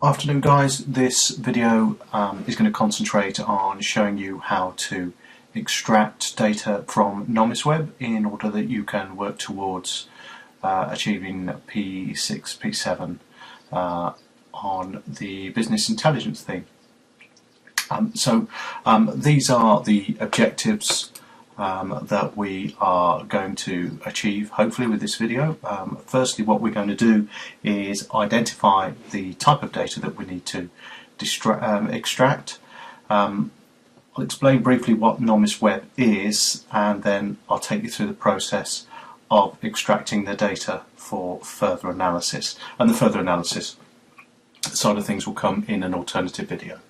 Afternoon guys, this video is going to concentrate on showing you how to extract data from NomisWeb in order that you can work towards achieving P6, P7 on the business intelligence theme. These are the objectives that we are going to achieve hopefully with this video. Firstly, what we're going to do is identify the type of data that we need to extract. I'll explain briefly what NomisWeb is, and then I'll take you through the process of extracting the data for further analysis, and the further analysis side of things will come in an alternative video.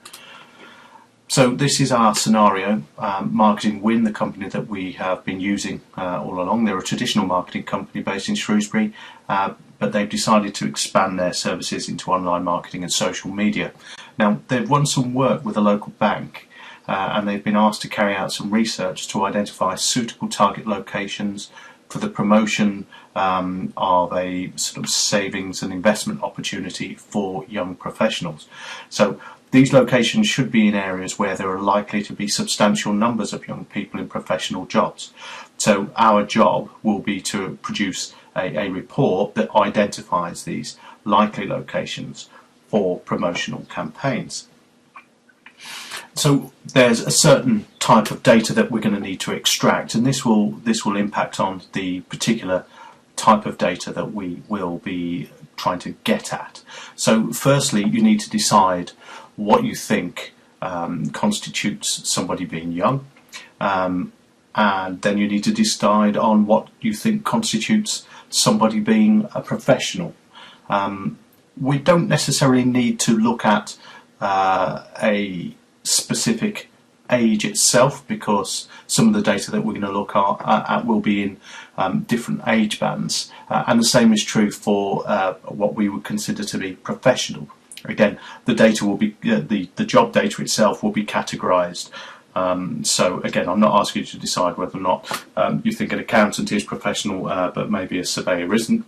So this is our scenario. Marketing Win, the company that we have been using all along. They're a traditional marketing company based in Shrewsbury, but they've decided to expand their services into online marketing and social media. Now, they've run some work with a local bank, and they've been asked to carry out some research to identify suitable target locations for the promotion of a sort of savings and investment opportunity for young professionals. So these locations should be in areas where there are likely to be substantial numbers of young people in professional jobs. So our job will be to produce a report that identifies these likely locations for promotional campaigns. So there's a certain type of data that we're going to need to extract, and this will impact on the particular type of data that we will be trying to get at. So firstly, you need to decide what you think constitutes somebody being young, and then you need to decide on what you think constitutes somebody being a professional. We don't necessarily need to look at a specific age itself, because some of the data that we're going to look at will be in different age bands, and the same is true for what we would consider to be professional. Again, the data will be the job data itself will be categorized. So again, I'm not asking you to decide whether or not you think an accountant is professional, but maybe a surveyor isn't.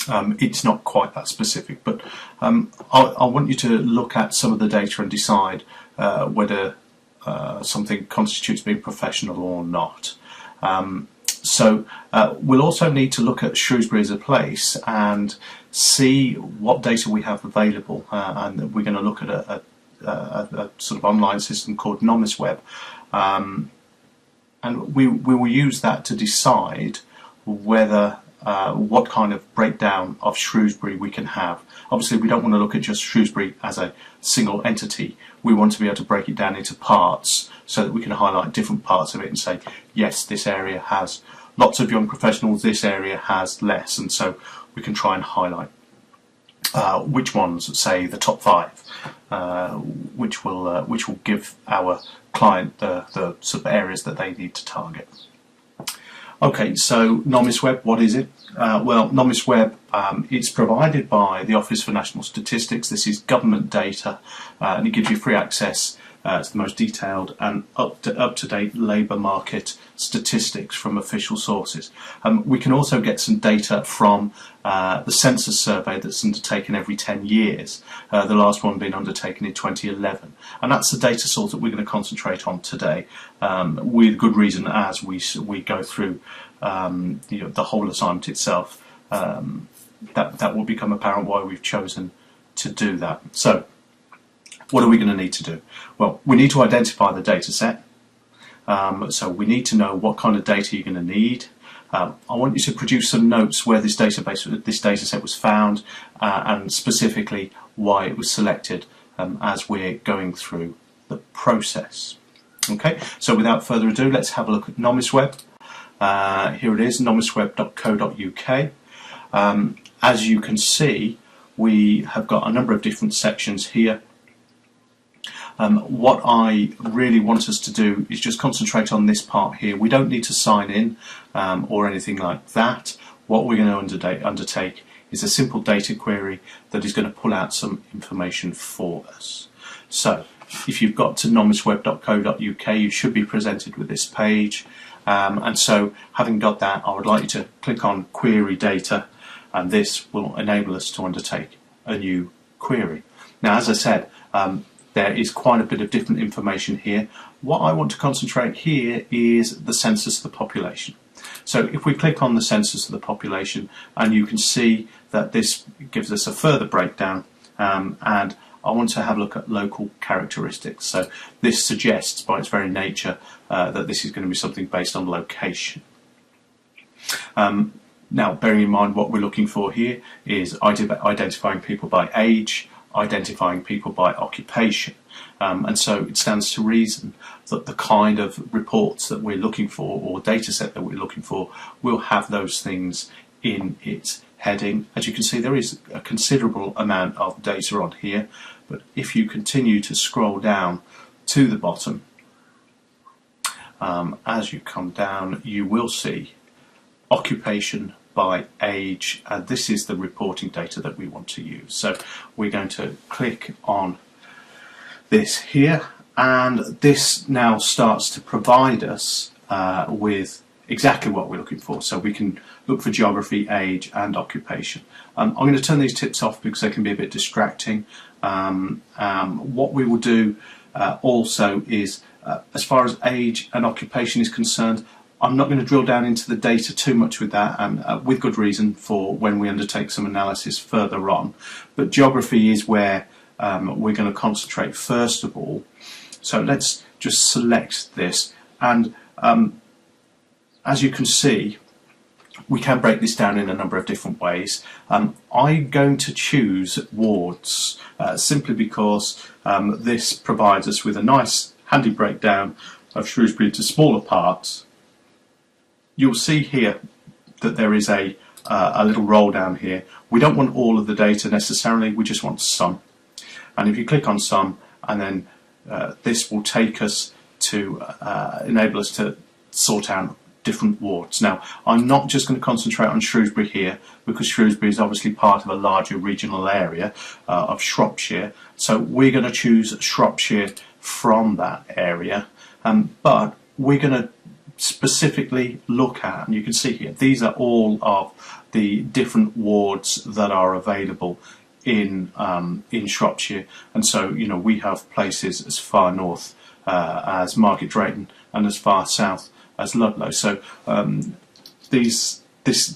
It's not quite that specific, but I want you to look at some of the data and decide whether something constitutes being professional or not. We'll also need to look at Shrewsbury as a place and see what data we have available, and we're going to look at a sort of online system called NomisWeb, and we will use that to decide whether what kind of breakdown of Shrewsbury we can have. Obviously, we don't want to look at just Shrewsbury as a single entity. We want to be able to break it down into parts so that we can highlight different parts of it and say, yes, this area has lots of young professionals, this area has less, and so we can try and highlight which ones, say the top 5, which will give our client the sort of areas that they need to target. Okay, so NomisWeb, what is it? Well, NomisWeb, it's provided by the Office for National Statistics. This is government data, and it gives you free access to the most detailed and up-to-date labour market statistics from official sources. We can also get some data from the census survey that's undertaken every 10 years, the last one being undertaken in 2011. And that's the data source that we're going to concentrate on today, with good reason, as we go through the whole assignment itself. That will become apparent why we've chosen to do that. So, what are we going to need to do? Well, we need to identify the data set. So we need to know what kind of data you're going to need. I want you to produce some notes where this data set was found, and specifically why it was selected, as we're going through the process. Okay, so without further ado, let's have a look at NomisWeb. Here it is, nomisweb.co.uk. As you can see, we have got a number of different sections here. What I really want us to do is just concentrate on this part here. We don't need to sign in or anything like that. What we're going to undertake is a simple data query that is going to pull out some information for us. So if you've got to nomisweb.co.uk, you should be presented with this page. And so having got that, I would like you to click on Query Data, and this will enable us to undertake a new query. Now, as I said, there is quite a bit of different information here. What I want to concentrate here is the census of the population. So if we click on the census of the population, and you can see that this gives us a further breakdown, and I want to have a look at local characteristics. So this suggests by its very nature that this is going to be something based on location. Now, bearing in mind what we're looking for here is identifying people by age, identifying people by occupation, and so it stands to reason that the kind of reports that we're looking for, or data set that we're looking for, will have those things in its heading. As you can see, there is a considerable amount of data on here, but if you continue to scroll down to the bottom, as you come down, you will see occupation by age, and this is the reporting data that we want to use. So we're going to click on this here, and this now starts to provide us with exactly what we're looking for. So we can look for geography, age and occupation. I'm going to turn these tips off because they can be a bit distracting. What we will do also is, as far as age and occupation is concerned, I'm not going to drill down into the data too much with that, and with good reason for when we undertake some analysis further on. But geography is where we're going to concentrate first of all. So let's just select this, and as you can see, we can break this down in a number of different ways. I'm going to choose wards simply because this provides us with a nice handy breakdown of Shrewsbury into smaller parts. You'll see here that there is a little roll down here. We don't want all of the data necessarily, we just want some. And if you click on some, and then this will take us to enable us to sort out different wards. Now, I'm not just going to concentrate on Shrewsbury here, because Shrewsbury is obviously part of a larger regional area of Shropshire. So we're going to choose Shropshire from that area, but we're going to specifically look at, and you can see here, these are all of the different wards that are available in Shropshire. And so, you know, we have places as far north as Market Drayton and as far south as Ludlow. So this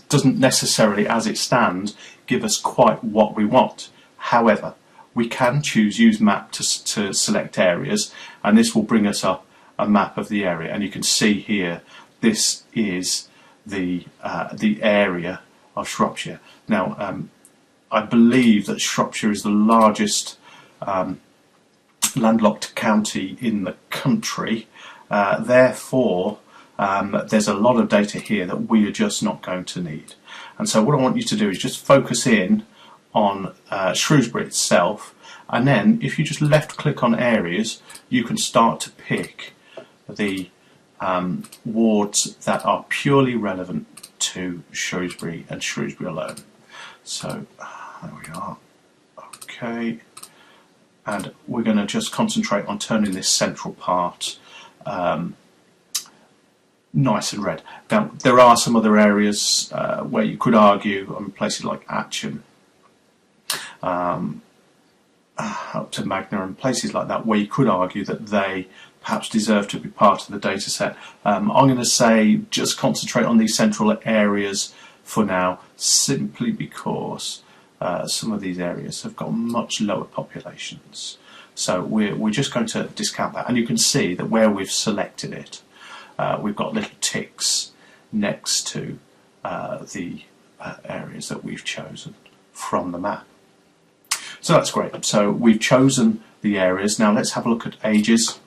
doesn't necessarily, as it stands, give us quite what we want. However, we can choose use map to select areas, and this will bring us up a map of the area. And you can see here, this is the area of Shropshire. Now, I believe that Shropshire is the largest landlocked county in the country. Therefore, there's a lot of data here that we are just not going to need. And so what I want you to do is just focus in on Shrewsbury itself, and then if you just left click on areas, you can start to pick the wards that are purely relevant to Shrewsbury and Shrewsbury alone. So there we are. Okay, and we're going to just concentrate on turning this central part nice and red. Now, there are some other areas where you could argue, places like Atcham, up to Magna and places like that, where you could argue that they perhaps deserve to be part of the data set. I'm going to say just concentrate on these central areas for now, simply because some of these areas have got much lower populations. So we're just going to discount that, and you can see that where we've selected it, we've got little ticks next to the areas that we've chosen from the map. So that's great. So we've chosen the areas. Now let's have a look at ages.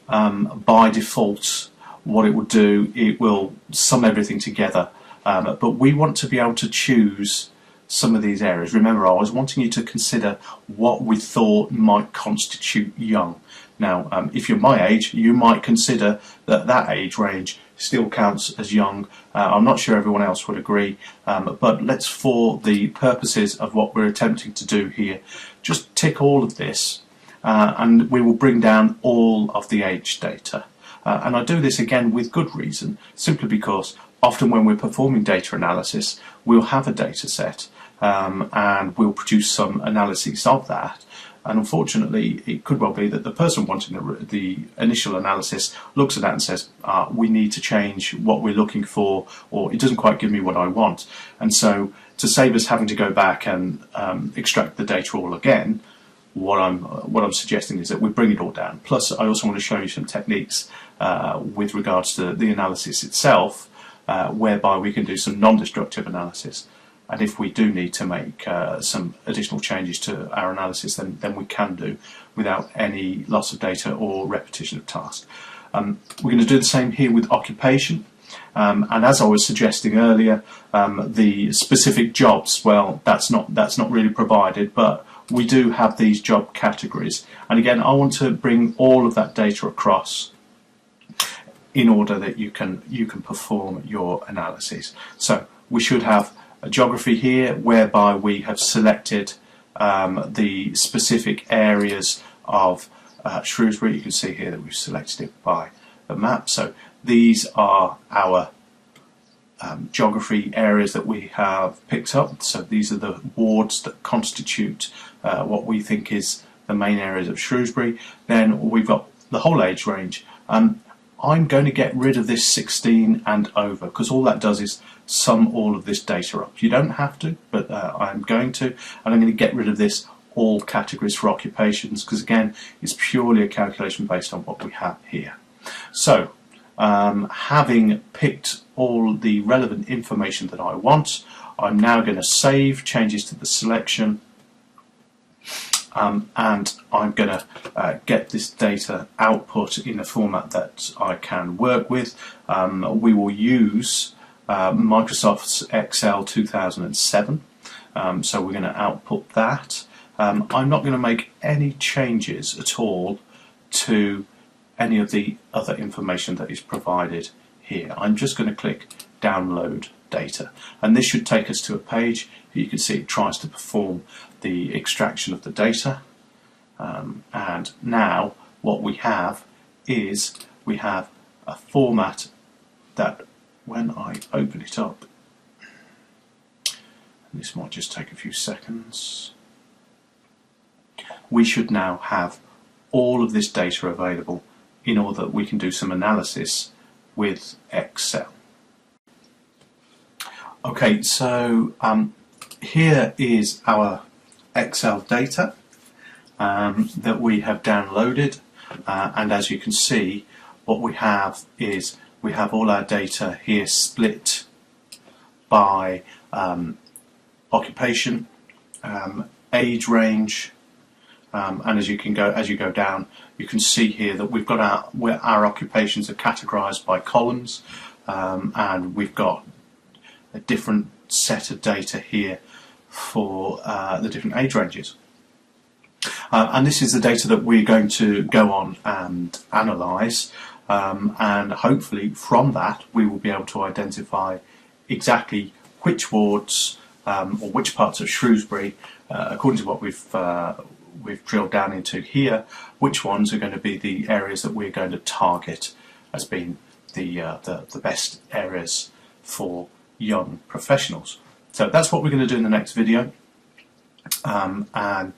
By default, what it will do, it will sum everything together, but we want to be able to choose some of these areas. Remember, I was wanting you to consider what we thought might constitute young. Now, if you're my age, you might consider that that age range still counts as young. I'm not sure everyone else would agree, but let's, for the purposes of what we're attempting to do here, just tick all of this, and we will bring down all of the age data. And I do this again with good reason, simply because often when we're performing data analysis, we'll have a data set and we'll produce some analyses of that. And unfortunately, it could well be that the person wanting the initial analysis looks at that and says, we need to change what we're looking for, or it doesn't quite give me what I want. And so to save us having to go back and extract the data all again, what I'm suggesting is that we bring it all down. Plus, I also want to show you some techniques with regards to the analysis itself, whereby we can do some non-destructive analysis. And if we do need to make some additional changes to our analysis, then we can do without any loss of data or repetition of tasks. We're going to do the same here with occupation. And as I was suggesting earlier, the specific jobs, well, that's not really provided, but we do have these job categories. And again, I want to bring all of that data across in order that you can perform your analysis. So we should have a geography here, whereby we have selected the specific areas of Shrewsbury. You can see here that we've selected it by the map. So these are our geography areas that we have picked up. So these are the wards that constitute what we think is the main areas of Shrewsbury. Then we've got the whole age range. I'm going to get rid of this 16 and over, because all that does is sum all of this data up. You don't have to, but I'm going to, and I'm going to get rid of this all categories for occupations, because again, it's purely a calculation based on what we have here. So having picked all the relevant information that I want, I'm now going to save changes to the selection, and I'm going to get this data output in a format that I can work with. We will use Microsoft's Excel 2007, so we're going to output that. I'm not going to make any changes at all to any of the other information that is provided here. I'm just going to click download data, and this should take us to a page. You can see it tries to perform the extraction of the data, and now what we have is we have a format that when I open it up, and this might just take a few seconds, we should now have all of this data available in order that we can do some analysis with Excel. Okay, so here is our Excel data that we have downloaded, and as you can see, what we have is we have all our data here split by occupation, age range, and as you go down, you can see here that we've got our occupations are categorized by columns, and we've got a different set of data here for the different age ranges. And this is the data that we're going to go on and analyse, and hopefully from that we will be able to identify exactly which wards or which parts of Shrewsbury, according to what we've drilled down into here, which ones are going to be the areas that we're going to target as being the best areas for young professionals. So that's what we're going to do in the next video, and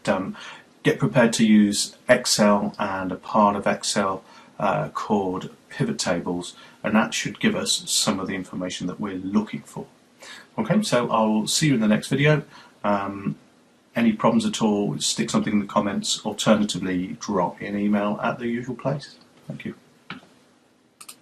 get prepared to use Excel and a part of Excel called pivot tables, and that should give us some of the information that we're looking for. Okay, so I'll see you in the next video. Any problems at all, stick something in the comments. Alternatively, drop me an email at the usual place. Thank you.